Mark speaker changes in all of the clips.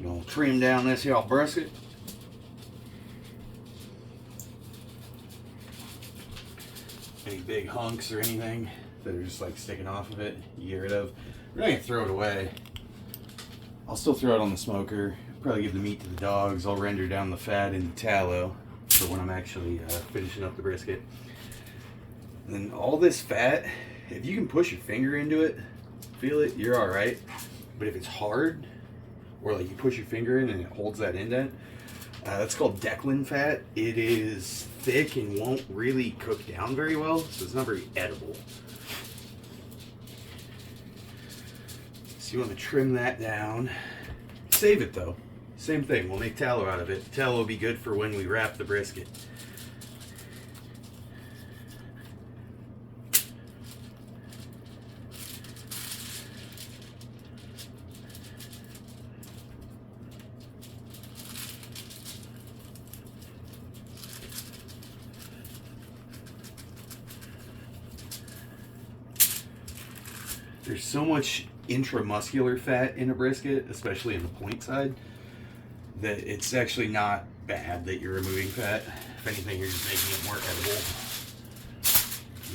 Speaker 1: Gonna trim down this here brisket. Any big hunks or anything that are just like sticking off of it, you get rid of. We're not gonna throw it away. I'll still throw it on the smoker. Probably give the meat to the dogs. I'll render down the fat into tallow for when I'm actually finishing up the brisket. And then all this fat, if you can push your finger into it, feel it, you're all right. But if it's hard, or like you push your finger in and it holds that indent, that's called Declan fat. It is thick and won't really cook down very well, so it's not very edible. So you want to trim that down. Save it though. Same thing, we'll make tallow out of it. Tallow will be good for when we wrap the brisket. There's so much intramuscular fat in a brisket, especially in the point side, that it's actually not bad that you're removing fat. If anything, you're just making it more edible.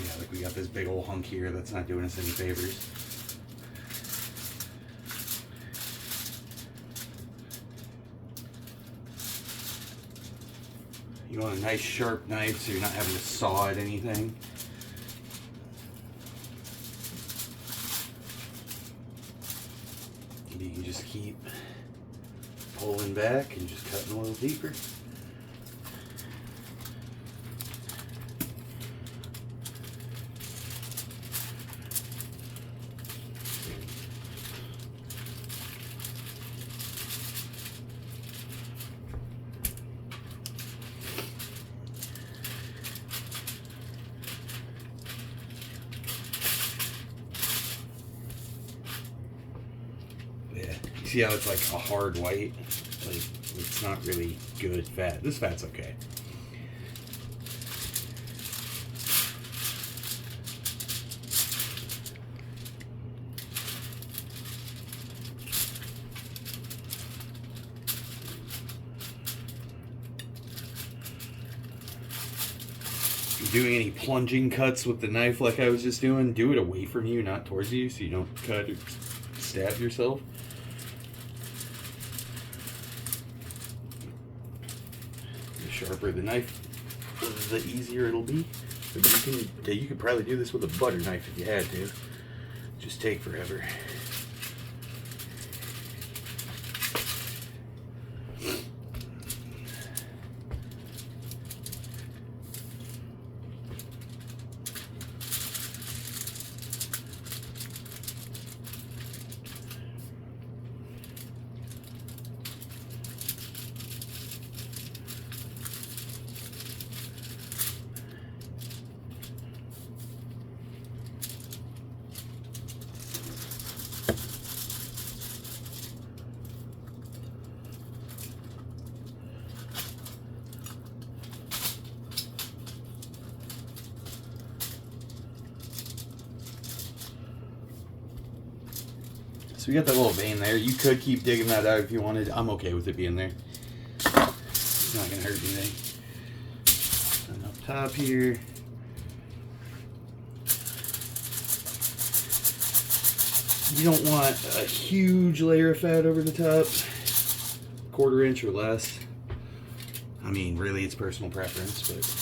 Speaker 1: Yeah, like we got this big old hunk here that's not doing us any favors. You want a nice sharp knife so you're not having to saw at anything. You can just keep pulling back and just cutting a little deeper. See how it's like a hard white? Like, it's not really good fat. This fat's okay. If you're doing any plunging cuts with the knife like I was just doing, do it away from you, not towards you, so you don't cut or stab yourself. The sharper the knife, the easier it'll be. But you could probably do this with a butter knife if you had to. Just take forever. So we got that little vein there. You could keep digging that out if you wanted. I'm okay with it being there. It's not gonna hurt anything. And up top here. You don't want a huge layer of fat over the top. 1/4 inch or less. I mean, really, it's personal preference, but.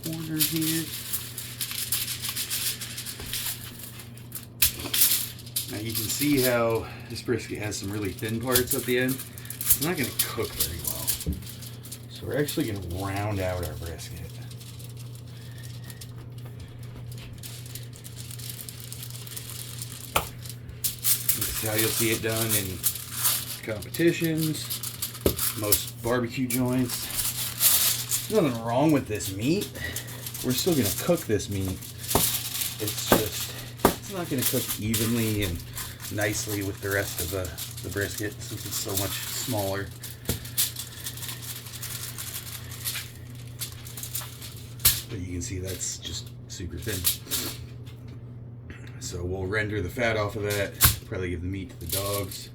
Speaker 1: Corner here. Now you can see how this brisket has some really thin parts at the end. It's not going to cook very well. So we're actually going to round out our brisket. This is how you'll see it done in competitions, most barbecue joints. There's nothing wrong with this meat. We're still gonna cook this meat. It's just, it's not gonna cook evenly, and nicely with the rest of the brisket since it's so much smaller. But you can see that's just super thin. So we'll render the fat off of that, probably give the meat to the dogs.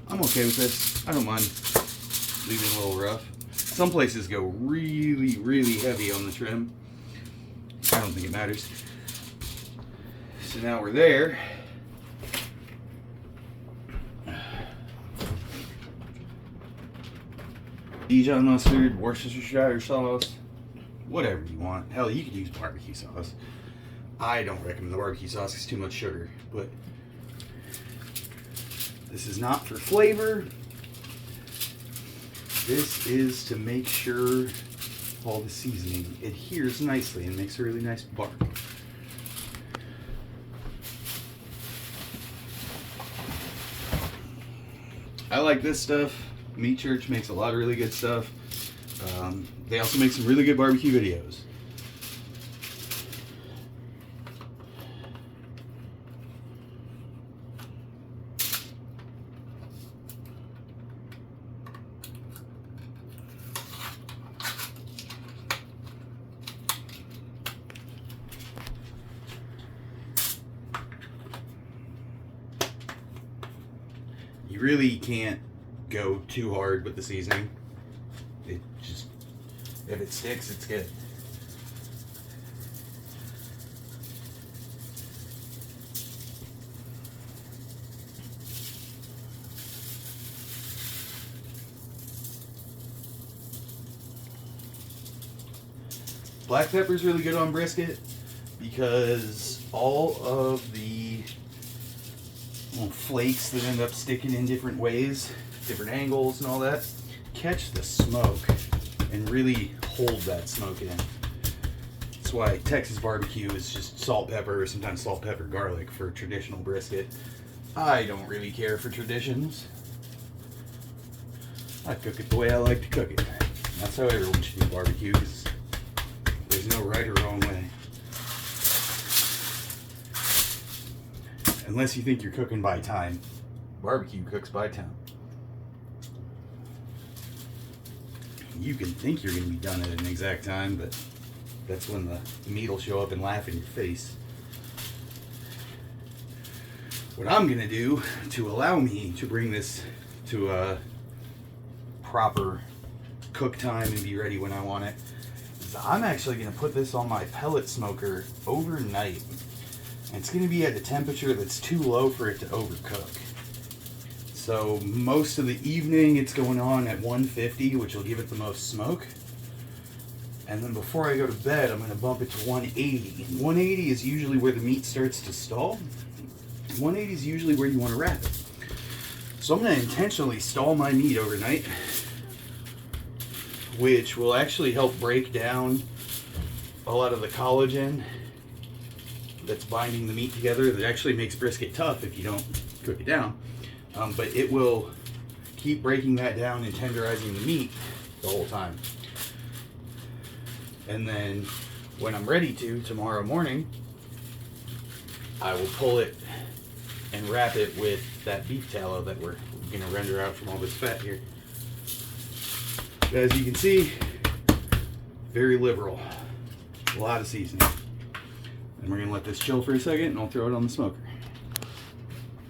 Speaker 1: I'm okay with this. I don't mind leaving it a little rough. Some places go really, really heavy on the trim. I don't think it matters. So now we're there. Dijon mustard, Worcestershire sauce, whatever you want. Hell, you could use barbecue sauce. I don't recommend the barbecue sauce, it's too much sugar, but this is not for flavor. This is to make sure all the seasoning adheres nicely and makes a really nice bark. I like this stuff. Meat Church makes a lot of really good stuff. They also make some really good barbecue videos. You really can't go too hard with the seasoning. It just, if it sticks, it's good. Black pepper is really good on brisket because all of the little flakes that end up sticking in different ways, different angles and all that, catch the smoke and really hold that smoke in. That's why Texas barbecue is just salt, pepper, or sometimes salt, pepper, garlic for traditional brisket. I don't really care for traditions. I cook it the way I like to cook it. That's how everyone should do barbecue, because there's no right or wrong way. Unless you think you're cooking by time. Barbecue cooks by time. You can think you're going to be done at an exact time, but that's when the meat will show up and laugh in your face. What I'm going to do to allow me to bring this to a proper cook time and be ready when I want it is I'm actually going to put this on my pellet smoker overnight. And it's going to be at a temperature that's too low for it to overcook. So most of the evening it's going on at 150, which will give it the most smoke. And then before I go to bed, I'm going to bump it to 180. 180 is usually where the meat starts to stall. 180 is usually where you want to wrap it. So I'm going to intentionally stall my meat overnight, which will actually help break down a lot of the collagen that's binding the meat together. That actually makes brisket tough if you don't cook it down. But it will keep breaking that down and tenderizing the meat the whole time. And then when I'm ready to, tomorrow morning, I will pull it and wrap it with that beef tallow that we're going to render out from all this fat here. As you can see, very liberal. A lot of seasoning. And we're going to let this chill for a second and I'll throw it on the smoker.